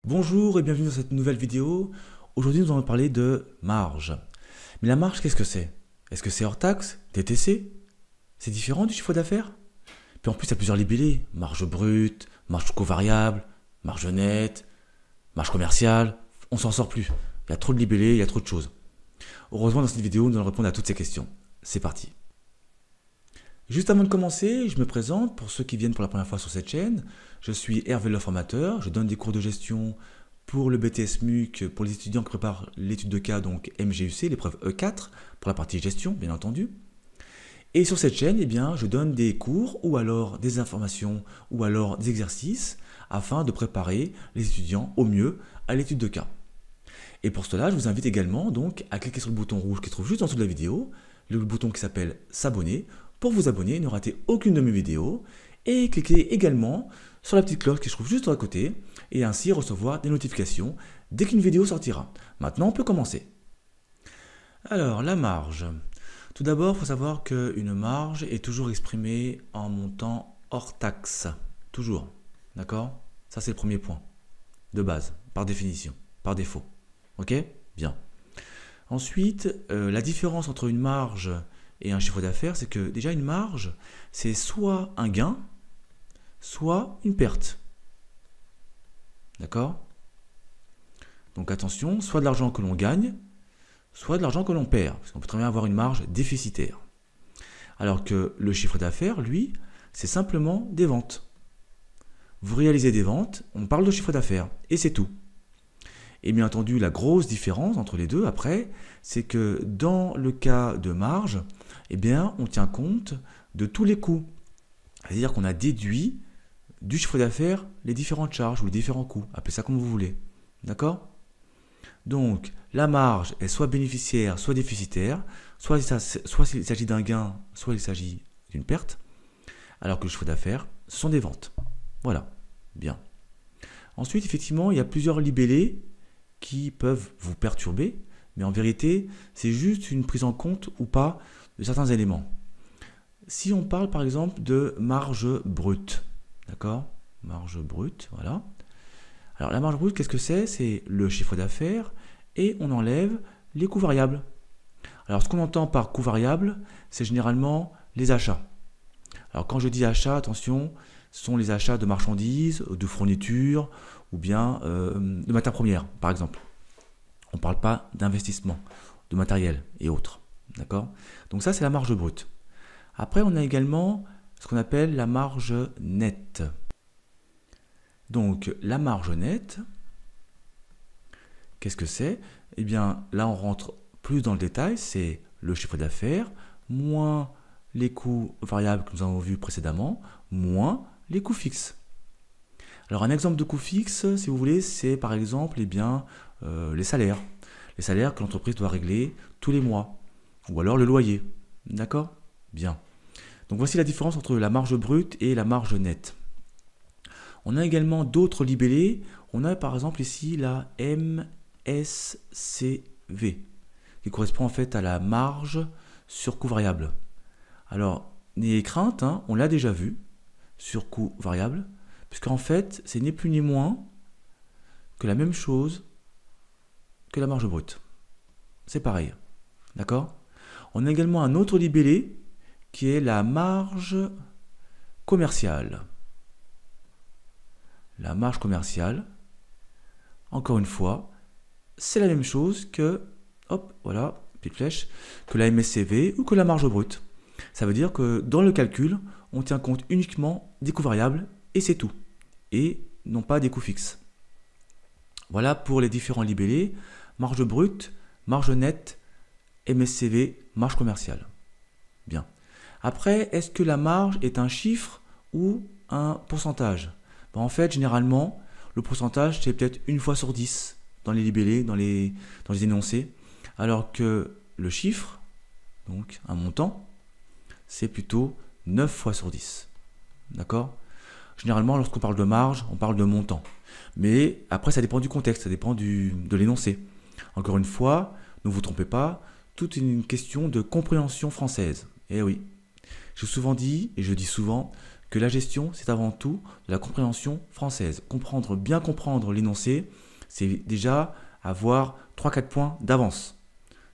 Bonjour et bienvenue dans cette nouvelle vidéo. Aujourd'hui nous allons parler de marge. Mais la marge, qu'est-ce que c'est? Est-ce que c'est hors taxe, TTC? C'est différent du chiffre d'affaires? Puis en plus il y a plusieurs libellés. Marge brute, marge covariable, marge nette, marge commerciale. On s'en sort plus. Il y a trop de libellés, il y a trop de choses. Heureusement dans cette vidéo nous allons répondre à toutes ces questions. C'est parti. Juste avant de commencer, je me présente pour ceux qui viennent pour la première fois sur cette chaîne. Je suis Hervé le formateur, je donne des cours de gestion pour le BTS MUC, pour les étudiants qui préparent l'étude de cas, donc MGUC, l'épreuve E4, pour la partie gestion, bien entendu. Et sur cette chaîne, eh bien, je donne des cours, ou alors des informations, ou alors des exercices, afin de préparer les étudiants au mieux à l'étude de cas. Et pour cela, je vous invite également donc à cliquer sur le bouton rouge qui se trouve juste en dessous de la vidéo, le bouton qui s'appelle s'abonner, pour vous abonner et ne rater aucune de mes vidéos, et cliquez également sur la petite cloche qui se trouve juste à côté, et ainsi recevoir des notifications dès qu'une vidéo sortira. Maintenant, on peut commencer. Alors, la marge. Tout d'abord, il faut savoir qu'une marge est toujours exprimée en montant hors taxe. Toujours. D'accord? Ça, c'est le premier point. De base, par définition, par défaut. Ok? Bien. Ensuite, la différence entre une marge et un chiffre d'affaires, c'est que déjà une marge, c'est soit un gain, soit une perte. D'accord? Donc attention, soit de l'argent que l'on gagne, soit de l'argent que l'on perd. Parce qu'on peut très bien avoir une marge déficitaire. Alors que le chiffre d'affaires, lui, c'est simplement des ventes. Vous réalisez des ventes, on parle de chiffre d'affaires, et c'est tout. Et bien entendu, la grosse différence entre les deux, après, c'est que dans le cas de marge, eh bien, on tient compte de tous les coûts. C'est-à-dire qu'on a déduit du chiffre d'affaires les différentes charges ou les différents coûts. Appelez ça comme vous voulez. D'accord? Donc, la marge est soit bénéficiaire, soit déficitaire, soit il s'agit d'un gain, soit il s'agit d'une perte, alors que le chiffre d'affaires, ce sont des ventes. Voilà. Bien. Ensuite, effectivement, il y a plusieurs libellés qui peuvent vous perturber, mais en vérité, c'est juste une prise en compte ou pas de certains éléments. Si on parle par exemple de marge brute, d'accord? Marge brute, voilà. Alors la marge brute, qu'est-ce que c'est? C'est le chiffre d'affaires et on enlève les coûts variables. Alors ce qu'on entend par coûts variables, c'est généralement les achats. Alors quand je dis achats, attention, ce sont les achats de marchandises, de fournitures ou bien de matières premières, par exemple. On ne parle pas d'investissement, de matériel et autres. D'accord? Donc ça, c'est la marge brute. Après, on a également ce qu'on appelle la marge nette. Donc la marge nette, qu'est-ce que c'est? Eh bien, là, on rentre plus dans le détail, c'est le chiffre d'affaires, moins les coûts variables que nous avons vus précédemment, moins les coûts fixes. Alors un exemple de coût fixe, si vous voulez, c'est par exemple les salaires. Les salaires que l'entreprise doit régler tous les mois. Ou alors le loyer. D'accord? Bien. Donc voici la différence entre la marge brute et la marge nette. On a également d'autres libellés. On a par exemple ici la MSCV, qui correspond en fait à la marge sur coût variable. Alors, n'ayez crainte, hein, on l'a déjà vu, sur coût variable, puisqu'en fait, c'est ni plus ni moins que la même chose que la marge brute. C'est pareil. D'accord? On a également un autre libellé qui est la marge commerciale. La marge commerciale, encore une fois, c'est la même chose que, hop, voilà, petite flèche, que la MSCV ou que la marge brute. Ça veut dire que dans le calcul, on tient compte uniquement des coûts variables et c'est tout. Et non pas des coûts fixes. Voilà pour les différents libellés, marge brute, marge nette, MSCV, marge commerciale. Bien. Après, est-ce que la marge est un chiffre ou un pourcentage? Ben, en fait, généralement, le pourcentage, c'est peut-être 1 fois sur 10 dans les libellés, dans les énoncés, alors que le chiffre, donc un montant, c'est plutôt 9 fois sur 10. D'accord? Généralement, lorsqu'on parle de marge, on parle de montant. Mais après, ça dépend du contexte, ça dépend de l'énoncé. Encore une fois, ne vous trompez pas, tout est une question de compréhension française. Eh oui, j'ai souvent dit, et je dis souvent, que la gestion, c'est avant tout de la compréhension française. Bien comprendre l'énoncé, c'est déjà avoir 3-4 points d'avance.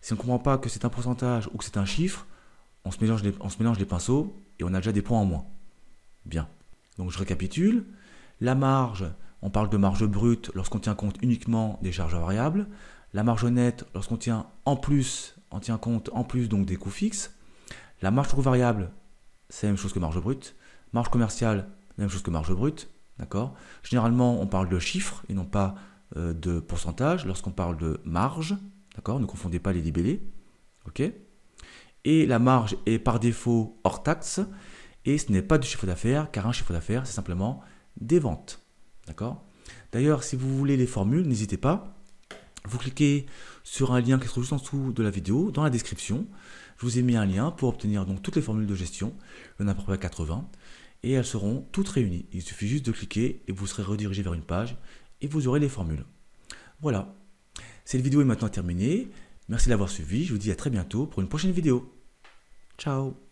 Si on ne comprend pas que c'est un pourcentage ou que c'est un chiffre, on se mélange les pinceaux et on a déjà des points en moins. Bien. Donc je récapitule. La marge, on parle de marge brute lorsqu'on tient compte uniquement des charges variables. La marge nette lorsqu'on tient compte en plus donc des coûts fixes. La marge sur coût variable, c'est la même chose que marge brute. Marge commerciale, la même chose que marge brute. D'accord. Généralement, on parle de chiffres et non pas de pourcentage lorsqu'on parle de marge. D'accord. Ne confondez pas les libellés. Ok. Et la marge est par défaut hors taxe. Et ce n'est pas du chiffre d'affaires, car un chiffre d'affaires, c'est simplement des ventes. D'accord. D'ailleurs, si vous voulez les formules, n'hésitez pas. Vous cliquez sur un lien qui se trouve juste en dessous de la vidéo, dans la description. Je vous ai mis un lien pour obtenir donc toutes les formules de gestion. Il y en a à peu près 80. Et elles seront toutes réunies. Il suffit juste de cliquer et vous serez redirigé vers une page et vous aurez les formules. Voilà. Cette vidéo est maintenant terminée. Merci d'avoir suivi. Je vous dis à très bientôt pour une prochaine vidéo. Ciao.